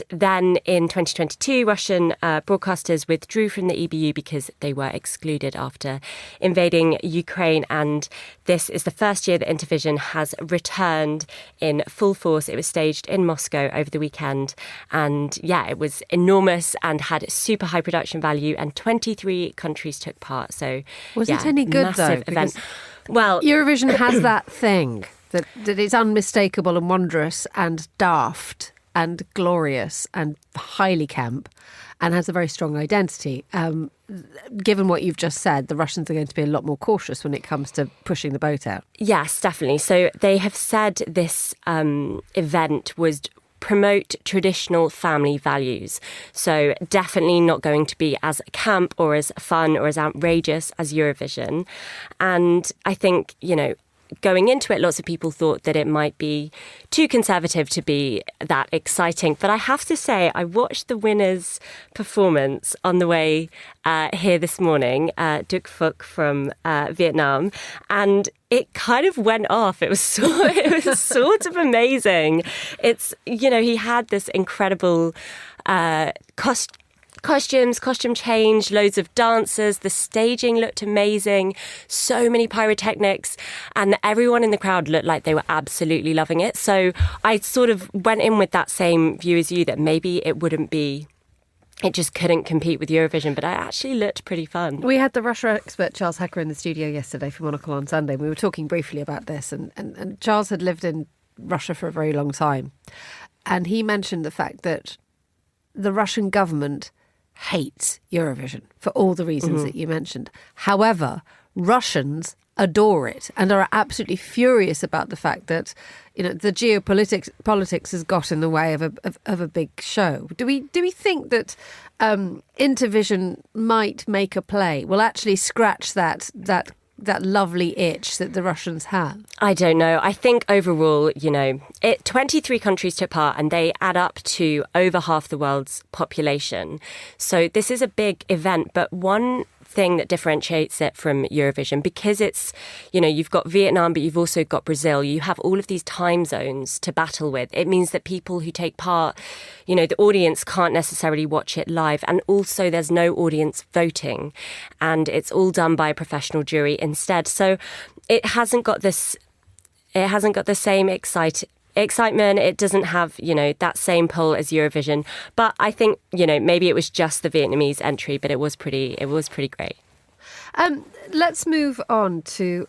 then in 2022, Russian broadcasters withdrew from the EBU because they were excluded after invading Ukraine. And this is the first year that Intervision has returned in full force. It was staged in Moscow over the weekend. And yeah, it was enormous and had super high production value, and 23 countries took part. So was it any good though? Event. Well, Eurovision has that thing that it's unmistakable and wondrous and daft and glorious and highly camp and has a very strong identity. Given what you've just said, the Russians are going to be a lot more cautious when it comes to pushing the boat out. Yes, definitely. So they have said this event was promote traditional family values. So definitely not going to be as camp or as fun or as outrageous as Eurovision. And I think, going into it, lots of people thought that it might be too conservative to be that exciting. But I have to say, I watched the winner's performance on the way here this morning, Duc Phuc from Vietnam, and it kind of went off. It was sort of amazing. It's, he had this incredible costume change, loads of dancers, the staging looked amazing, so many pyrotechnics, and everyone in the crowd looked like they were absolutely loving it. So I sort of went in with that same view as you, that maybe it just couldn't compete with Eurovision, but it actually looked pretty fun. We had the Russia expert Charles Hacker in the studio yesterday for Monocle on Sunday. We were talking briefly about this, and Charles had lived in Russia for a very long time, and he mentioned the fact that the Russian government hates Eurovision for all the reasons that you mentioned. However, Russians adore it and are absolutely furious about the fact that the politics has got in the way of a big show. Do we think that Intervision might make a play? Will actually scratch that lovely itch that the Russians have? I don't know. I think overall, 23 countries took part, and they add up to over half the world's population. So this is a big event, but one thing that differentiates it from Eurovision, because it's, you've got Vietnam, but you've also got Brazil. You have all of these time zones to battle with. It means that people who take part, the audience can't necessarily watch it live. And also there's no audience voting, and it's all done by a professional jury instead. So it hasn't got the same excitement. It doesn't have, that same pull as Eurovision. But I think, maybe it was just the Vietnamese entry, but it was pretty great. Let's move on to,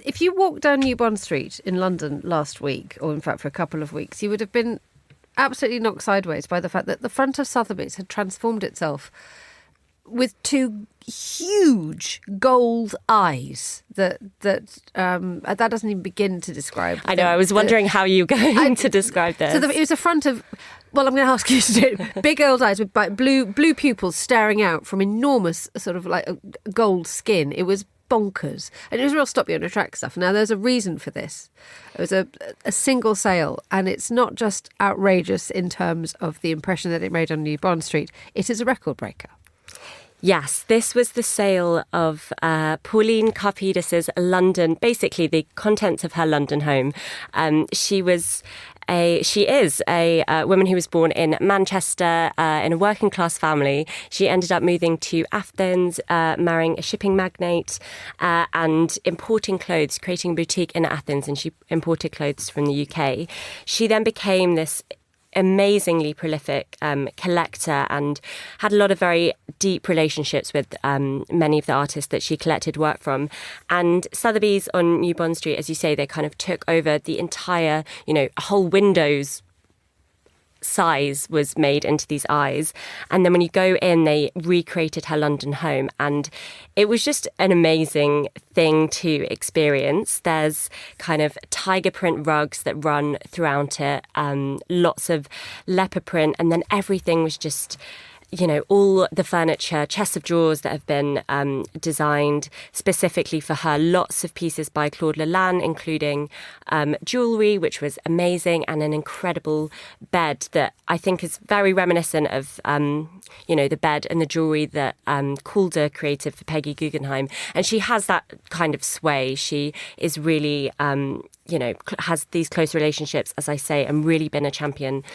if you walked down New Bond Street in London last week, or in fact for a couple of weeks, you would have been absolutely knocked sideways by the fact that the front of Sotheby's had transformed itself with two huge gold eyes that doesn't even begin to describe. I know. I was wondering how you were going to describe this. So it was a front of. Well, I'm going to ask you to do it. Big gold eyes with blue pupils staring out from enormous sort of like gold skin. It was bonkers, and it was real stop you on your track stuff. Now, there's a reason for this. It was a single sale, and it's not just outrageous in terms of the impression that it made on New Bond Street. It is a record breaker. Yes, this was the sale of Pauline Karpidis's London, basically the contents of her London home. She was she is a woman who was born in Manchester in a working class family. She ended up moving to Athens, marrying a shipping magnate, and importing clothes, creating a boutique in Athens, and she imported clothes from the UK. She then became this amazingly prolific collector and had a lot of very deep relationships with many of the artists that she collected work from. And Sotheby's on New Bond Street, as you say, they kind of took over the entire, a whole windows size was made into these eyes. And then when you go in, they recreated her London home. And it was just an amazing thing to experience. There's kind of tiger print rugs that run throughout it, lots of leopard print, and then everything was just, all the furniture, chests of drawers that have been designed specifically for her. Lots of pieces by Claude Leland, including jewellery, which was amazing, and an incredible bed that I think is very reminiscent of, the bed and the jewellery that Calder created for Peggy Guggenheim. And she has that kind of sway. She is really, has these close relationships, as I say, and really been a champion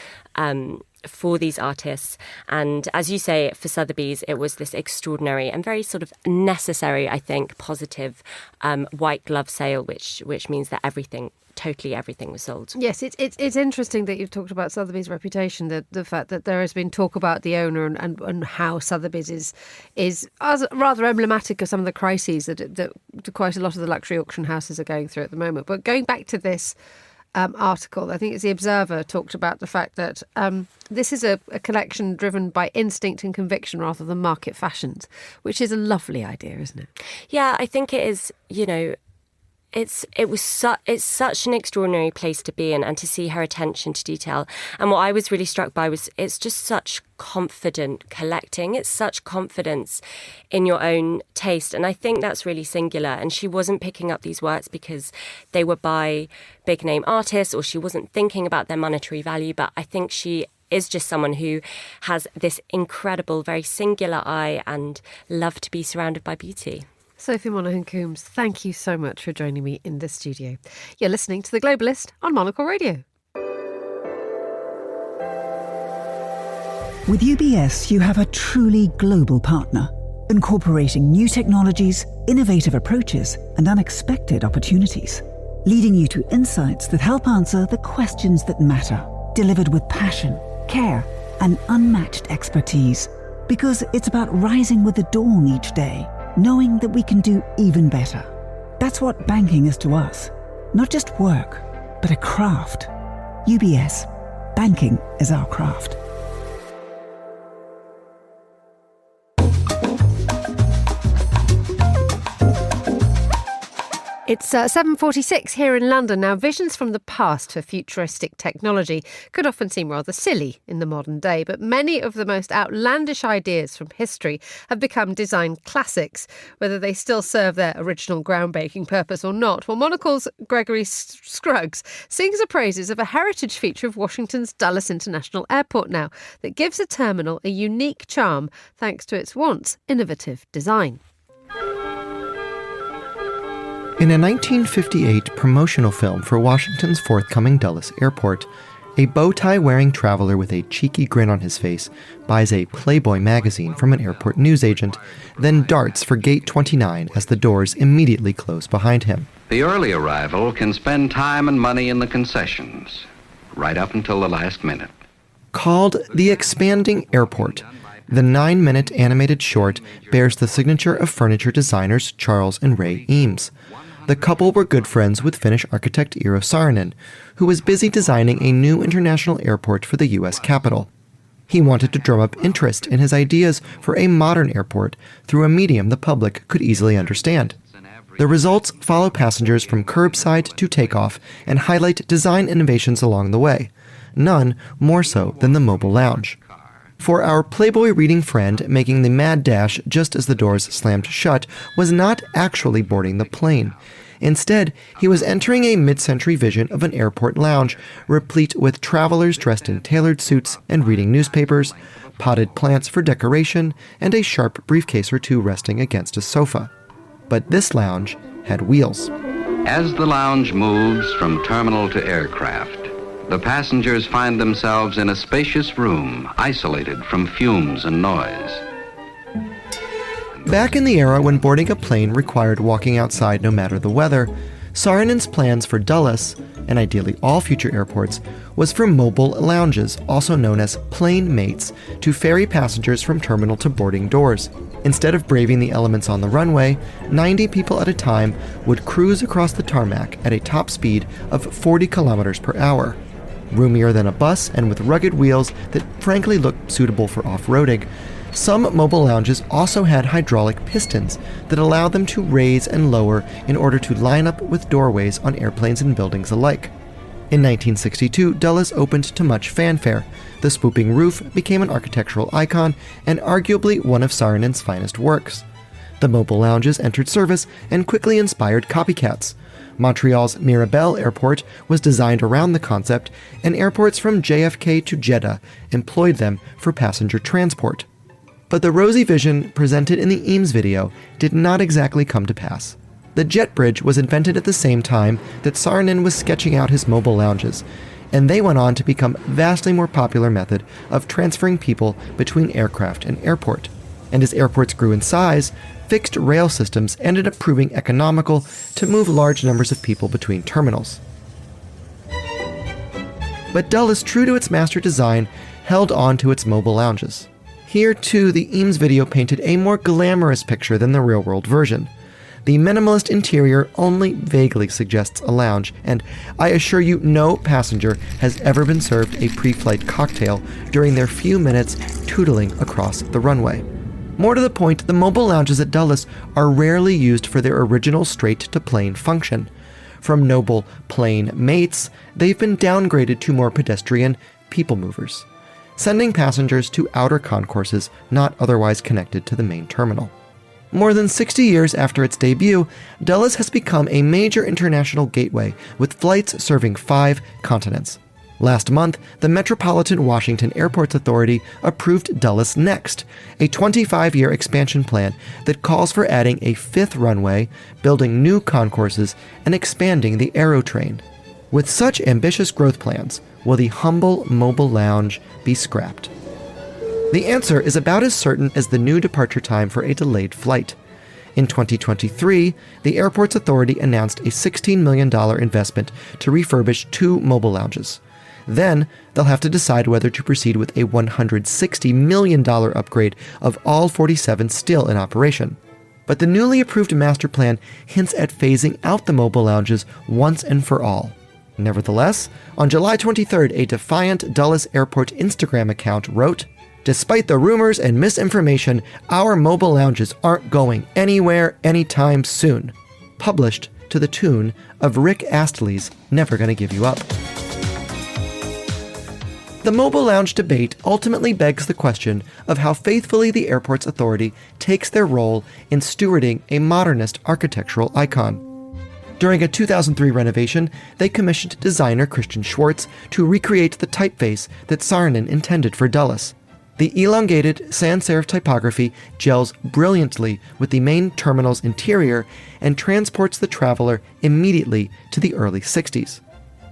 for these artists. And as you say, for Sotheby's, it was this extraordinary and very sort of necessary, I think, positive white glove sale, which means that totally everything was sold. Yes, it's interesting that you've talked about Sotheby's reputation, the fact that there has been talk about the owner and how Sotheby's is rather emblematic of some of the crises that quite a lot of the luxury auction houses are going through at the moment. But going back to this article, I think it's The Observer, talked about the fact that this is a collection driven by instinct and conviction rather than market fashions, which is a lovely idea, isn't it? Yeah, I think it is, It's such an extraordinary place to be in, and to see her attention to detail. And what I was really struck by was it's just such confident collecting. It's such confidence in your own taste. And I think that's really singular. And she wasn't picking up these works because they were by big name artists, or she wasn't thinking about their monetary value. But I think she is just someone who has this incredible, very singular eye and love to be surrounded by beauty. Sophie Monaghan-Coombs, thank you so much for joining me in the studio. You're listening to The Globalist on Monocle Radio. With UBS, you have a truly global partner, incorporating new technologies, innovative approaches, and unexpected opportunities, leading you to insights that help answer the questions that matter, delivered with passion, care, and unmatched expertise. Because it's about rising with the dawn each day, knowing that we can do even better. That's what banking is to us. Not just work, but a craft. UBS. Banking is our craft. It's 7:46 here in London. Now, visions from the past for futuristic technology could often seem rather silly in the modern day, but many of the most outlandish ideas from history have become design classics, whether they still serve their original groundbreaking purpose or not. Well, Monocle's Gregory Scruggs sings the praises of a heritage feature of Washington's Dulles International Airport now that gives a terminal a unique charm thanks to its once innovative design. In a 1958 promotional film for Washington's forthcoming Dulles Airport, a bow-tie-wearing traveler with a cheeky grin on his face buys a Playboy magazine from an airport newsagent, then darts for Gate 29 as the doors immediately close behind him. The early arrival can spend time and money in the concessions, right up until the last minute. Called The Expanding Airport, the 9-minute animated short bears the signature of furniture designers Charles and Ray Eames. The couple were good friends with Finnish architect Eero Saarinen, who was busy designing a new international airport for the U.S. capital. He wanted to drum up interest in his ideas for a modern airport through a medium the public could easily understand. The results follow passengers from curbside to takeoff and highlight design innovations along the way, none more so than the mobile lounge. For our Playboy reading friend, making the mad dash just as the doors slammed shut was not actually boarding the plane. Instead, he was entering a mid-century vision of an airport lounge, replete with travelers dressed in tailored suits and reading newspapers, potted plants for decoration, and a sharp briefcase or two resting against a sofa. But this lounge had wheels. As the lounge moves from terminal to aircraft, The passengers find themselves in a spacious room, isolated from fumes and noise. Back in the era when boarding a plane required walking outside no matter the weather, Saarinen's plans for Dulles, and ideally all future airports, was for mobile lounges, also known as plane mates, to ferry passengers from terminal to boarding doors. Instead of braving the elements on the runway, 90 people at a time would cruise across the tarmac at a top speed of 40 kilometers per hour. Roomier than a bus and with rugged wheels that frankly looked suitable for off-roading, some mobile lounges also had hydraulic pistons that allowed them to raise and lower in order to line up with doorways on airplanes and buildings alike. In 1962, Dulles opened to much fanfare. The swooping roof became an architectural icon and arguably one of Saarinen's finest works. The mobile lounges entered service and quickly inspired copycats. Montreal's Mirabel Airport was designed around the concept, and airports from JFK to Jeddah employed them for passenger transport. But the rosy vision presented in the Eames video did not exactly come to pass. The jet bridge was invented at the same time that Saarinen was sketching out his mobile lounges, and they went on to become a vastly more popular method of transferring people between aircraft and airport. And as airports grew in size, fixed rail systems ended up proving economical to move large numbers of people between terminals. But Dulles, true to its master design, held on to its mobile lounges. Here, too, the Eames video painted a more glamorous picture than the real-world version. The minimalist interior only vaguely suggests a lounge, and I assure you no passenger has ever been served a pre-flight cocktail during their few minutes tootling across the runway. More to the point, the mobile lounges at Dulles are rarely used for their original straight-to-plane function. From noble plane mates, they've been downgraded to more pedestrian people movers, sending passengers to outer concourses not otherwise connected to the main terminal. More than 60 years after its debut, Dulles has become a major international gateway with flights serving 5 continents. Last month, the Metropolitan Washington Airports Authority approved Dulles Next, a 25-year expansion plan that calls for adding a 5th runway, building new concourses, and expanding the Aerotrain. With such ambitious growth plans, will the humble mobile lounge be scrapped? The answer is about as certain as the new departure time for a delayed flight. In 2023, the Airports Authority announced a $16 million investment to refurbish 2 mobile lounges. Then, they'll have to decide whether to proceed with a $160 million upgrade of all 47 still in operation. But the newly approved master plan hints at phasing out the mobile lounges once and for all. Nevertheless, on July 23rd, a defiant Dulles Airport Instagram account wrote, "Despite the rumors and misinformation, our mobile lounges aren't going anywhere anytime soon." Published to the tune of Rick Astley's Never Gonna Give You Up. The mobile lounge debate ultimately begs the question of how faithfully the Airports Authority takes their role in stewarding a modernist architectural icon. During a 2003 renovation, they commissioned designer Christian Schwartz to recreate the typeface that Saarinen intended for Dulles. The elongated sans-serif typography gels brilliantly with the main terminal's interior and transports the traveler immediately to the early 60s.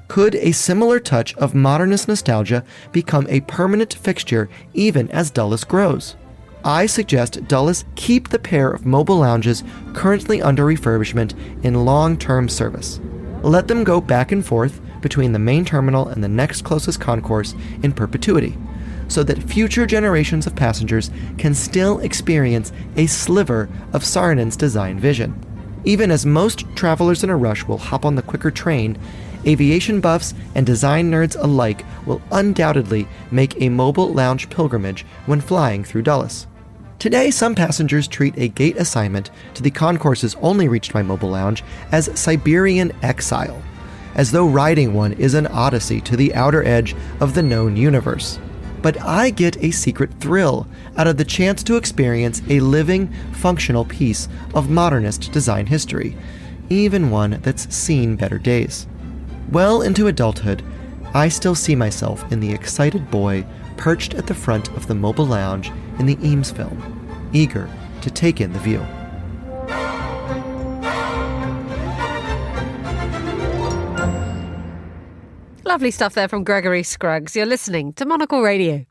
Could a similar touch of modernist nostalgia become a permanent fixture even as Dulles grows? I suggest Dulles keep the pair of mobile lounges currently under refurbishment in long-term service. Let them go back and forth between the main terminal and the next closest concourse in perpetuity, so that future generations of passengers can still experience a sliver of Saarinen's design vision. Even as most travelers in a rush will hop on the quicker train, aviation buffs and design nerds alike will undoubtedly make a mobile lounge pilgrimage when flying through Dulles. Today, some passengers treat a gate assignment to the concourses only reached by mobile lounge as Siberian exile, as though riding one is an odyssey to the outer edge of the known universe. But I get a secret thrill out of the chance to experience a living, functional piece of modernist design history, even one that's seen better days. Well into adulthood, I still see myself in the excited boy perched at the front of the mobile lounge in the Eames film, eager to take in the view. Lovely stuff there from Gregory Scruggs. You're listening to Monocle Radio.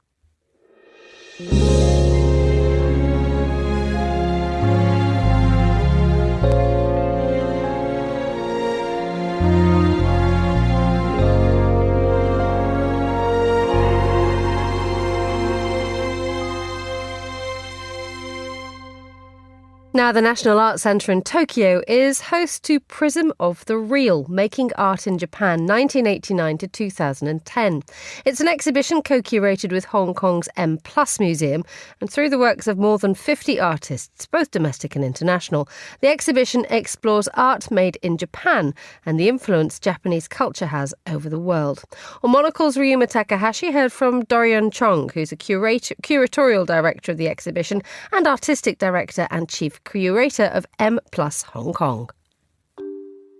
Now, the National Art Centre in Tokyo is host to Prism of the Real, Making Art in Japan, 1989 to 2010. It's an exhibition co-curated with Hong Kong's M Plus Museum, and through the works of more than 50 artists, both domestic and international, the exhibition explores art made in Japan and the influence Japanese culture has over the world. On Monocle's Ryuma Takahashi heard from Dorian Chong, who's a curatorial director of the exhibition and artistic director and chief curator of M Plus Hong Kong.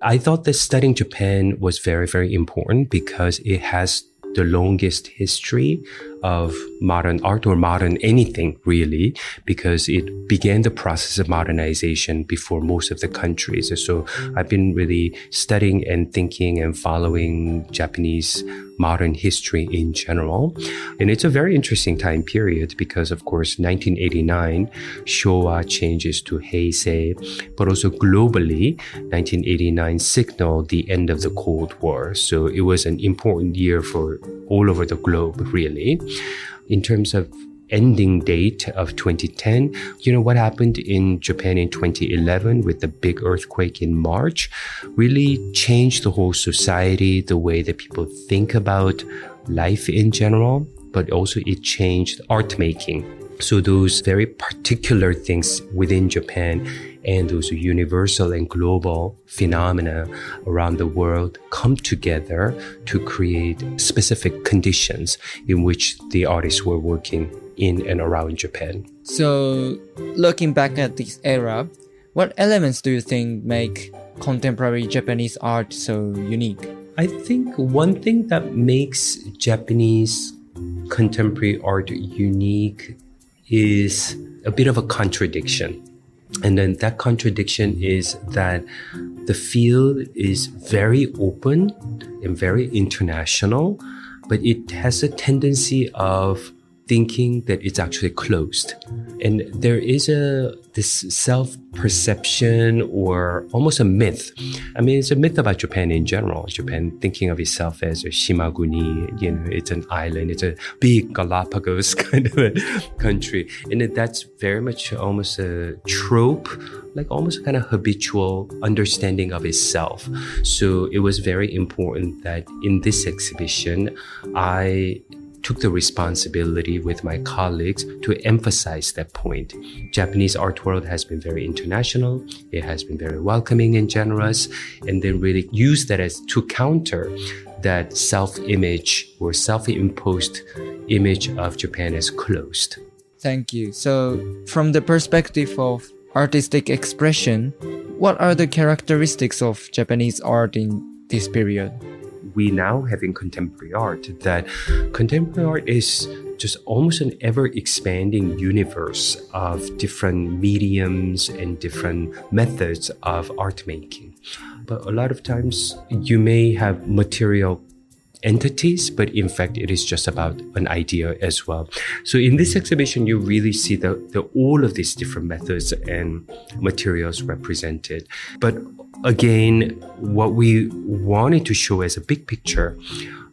I thought that studying Japan was very, very important because it has the longest history of modern art or modern anything, really, because it began the process of modernization before most of the countries. So I've been really studying and thinking and following Japanese modern history in general. And it's a very interesting time period because, of course, 1989, Showa changes to Heisei, but also globally, 1989 signaled the end of the Cold War. So it was an important year for all over the globe, really. In terms of ending date of 2010, what happened in Japan in 2011 with the big earthquake in March really changed the whole society, the way that people think about life in general, but also it changed art making. So those very particular things within Japan and those universal and global phenomena around the world come together to create specific conditions in which the artists were working in and around Japan. So, looking back at this era, what elements do you think make contemporary Japanese art so unique? I think one thing that makes Japanese contemporary art unique is a bit of a contradiction. And then that contradiction is that the field is very open and very international, but it has a tendency of thinking that it's actually closed. And there is this self-perception or almost a myth. I mean, it's a myth about Japan in general. Japan thinking of itself as a shimaguni, it's an island, it's a big Galapagos kind of a country. And that's very much almost a trope, like almost a kind of habitual understanding of itself. So it was very important that in this exhibition, I took the responsibility with my colleagues to emphasize that point. Japanese art world has been very international. It has been very welcoming and generous, and then really use that as to counter that self-image or self-imposed image of Japan as closed. Thank you. So, from the perspective of artistic expression, what are the characteristics of Japanese art in this period? We now have in contemporary art that contemporary art is just almost an ever-expanding universe of different mediums and different methods of art making. But a lot of times you may have material entities, but in fact it is just about an idea as well. So in this exhibition, you really see the all of these different methods and materials represented. But again, what we wanted to show as a big picture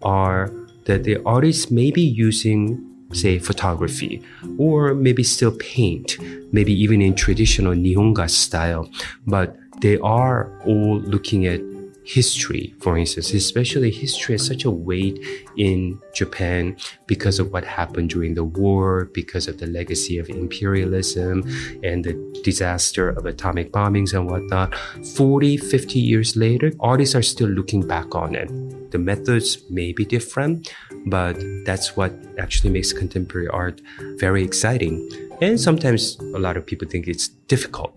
are that the artists may be using, say, photography, or maybe still paint, maybe even in traditional Nihonga style, but they are all looking at history, for instance, especially history has such a weight in Japan because of what happened during the war, because of the legacy of imperialism and the disaster of atomic bombings and whatnot. 40, 50 years later, artists are still looking back on it. The methods may be different, but that's what actually makes contemporary art very exciting. And sometimes a lot of people think it's difficult,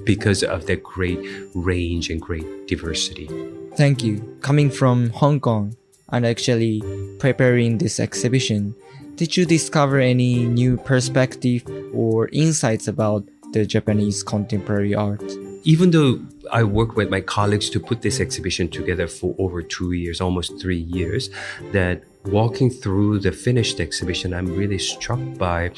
because of that great range and great diversity. Thank you. Coming from Hong Kong and actually preparing this exhibition, did you discover any new perspective or insights about the Japanese contemporary art? even though I worked with my colleagues to put this exhibition together for over 2 years, almost 3 years, that walking through the finished exhibition, I'm really struck by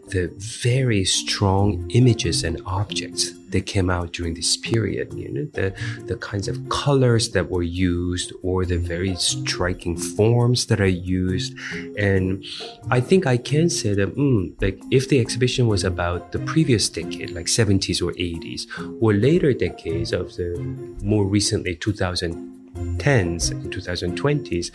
the very strong images and objects that came out during this period. The kinds of colors that were used, or the very striking forms that are used. And I think I can say that like if the exhibition was about the previous decade, like 70s or 80s, or later decades of the more recently 2010s and 2020s,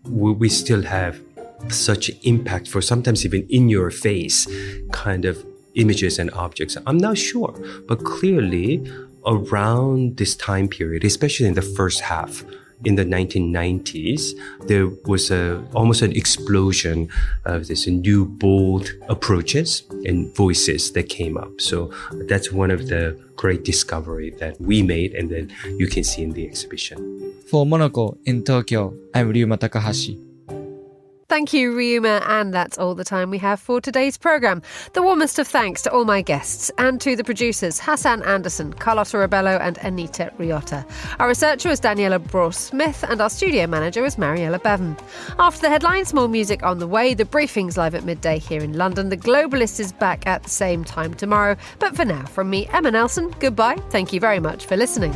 we still have such impact for sometimes even in your face kind of images and objects. I'm not sure, but clearly around this time period, especially in the first half, in the 1990s, there was almost an explosion of this new bold approaches and voices that came up. So that's one of the great discovery that we made, and then you can see in the exhibition. For Monocle in Tokyo, I'm Ryuma Takahashi. Thank you, Ryuma, and that's all the time we have for today's programme. The warmest of thanks to all my guests and to the producers Hassan Anderson, Carlotta Rebello and Anita Riotta. Our researcher was Daniela Braw-Smith and our studio manager was Mariella Bevan. After the headlines, more music on the way. The briefing's live at midday here in London. The Globalist is back at the same time tomorrow. But for now, from me, Emma Nelson, goodbye. Thank you very much for listening.